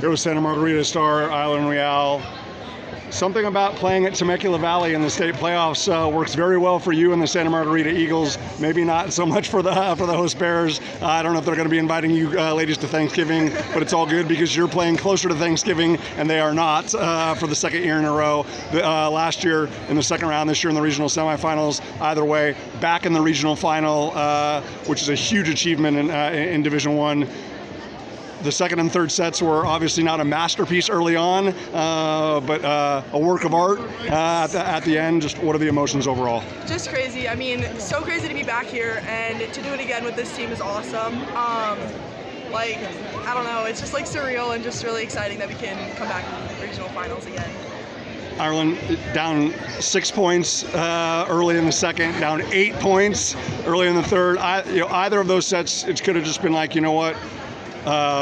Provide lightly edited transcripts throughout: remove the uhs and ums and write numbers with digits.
Go Santa Margarita Star, Island Real. Something about playing at Temecula Valley in the state playoffs works very well for you and the Santa Margarita Eagles. Maybe not so much for the host Bears. I don't know if they're going to be inviting you ladies to Thanksgiving, but it's all good because you're playing closer to Thanksgiving and they are not for the second year in a row. Last year in the second round, this year in the regional semifinals. Either way, back in the regional final, which is a huge achievement in Division I. The second and third sets were obviously not a masterpiece early on, but a work of art at the end. Just what are the emotions overall? Just crazy. I mean, so crazy to be back here and to do it again with this team is awesome. Like, I don't know, it's just like surreal and just really exciting that we can come back to the regional finals again. Ireland down 6 points early in the second, down 8 points early in the third. Either of those sets, it could have just been like, you know what? They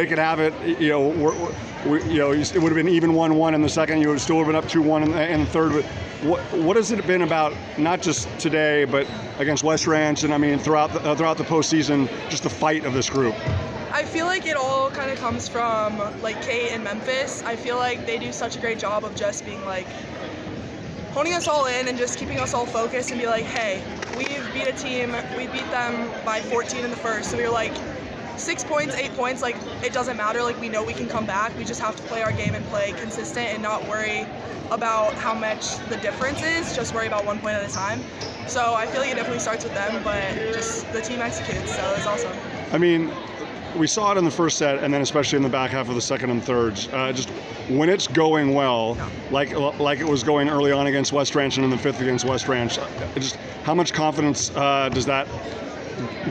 could have it. It would have been even 1-1 in the second. You would still have been up 2-1 in the third. But what has it been about? Not just today, but against West Ranch, and I mean throughout the postseason, just the fight of this group. I feel like it all kind of comes from like Kate and Memphis. I feel like they do such a great job of just being like holding us all in and just keeping us all focused and be like, hey, we've beat a team, we beat them by 14 in the first, so we were like 6 points, 8 points, like it doesn't matter, like we know we can come back, we just have to play our game and play consistent and not worry about how much the difference is, just worry about 1 point at a time. So I feel like it definitely starts with them, but just the team executes, so it's awesome. I mean, we saw it in the first set, and then especially in the back half of the second and thirds. Just when it's going well, like it was going early on against West Ranch and in the fifth against West Ranch, just how much confidence does that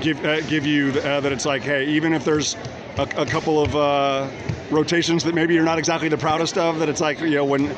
give you that it's like, hey, even if there's a couple of rotations that maybe you're not exactly the proudest of, that it's like, when.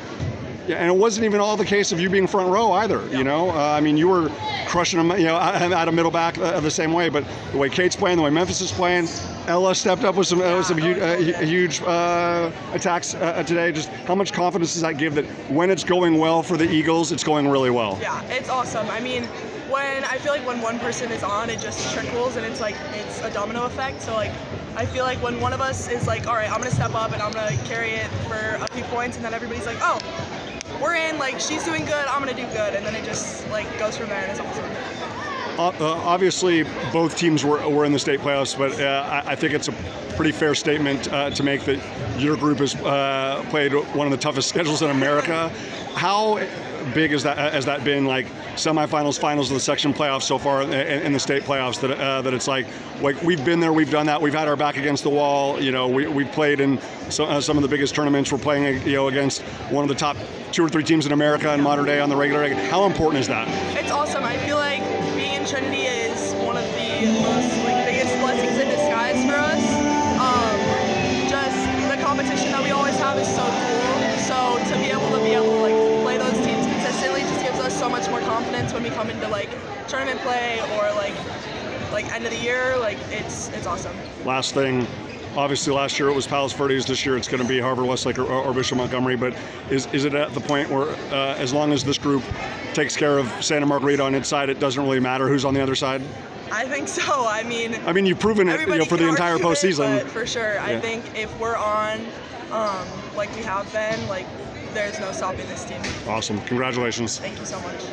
And it wasn't even all the case of you being front row either, I mean, you were crushing them, out of middle back the same way. But the way Kate's playing, the way Memphis is playing, Ella stepped up with some huge attacks today. Just how much confidence does that give that when it's going well for the Eagles, it's going really well? Yeah, it's awesome. I mean, I feel like when one person is on, it just trickles and it's a domino effect. So like, I feel like when one of us is like, all right, I'm gonna step up and I'm gonna carry it for a few points, and then everybody's like, oh, we're in, like, she's doing good, I'm gonna do good, and then it just like goes from there, and it's awesome. Obviously, both teams were in the state playoffs, but I think it's a pretty fair statement to make that your group has played one of the toughest schedules in America. How big has that been, like semifinals, finals of the section playoffs so far in the state playoffs, that it's like we've been there, we've done that, we've had our back against the wall. We've played in some of the biggest tournaments. We're playing against one of the top 2 or 3 teams in America in modern day on the regular. How important is that? It's awesome. I feel like being in Trinity is one of the most biggest blessings in disguise for us. Just the competition that we always have is so cool. So to be able to play those teams consistently just gives us so much more confidence when we come into like tournament play or like end of the year. Like it's awesome. Last thing. Obviously, last year it was Palos Verdes. This year it's going to be Harvard-Westlake or Bishop Montgomery. But is it at the point where, as long as this group takes care of Santa Margarita on its side, it doesn't really matter who's on the other side? I think so. I mean, you've proven it, for the entire postseason. For sure, yeah. I think if we're on, like we have been, like there's no stopping this team. Awesome. Congratulations. Thank you so much.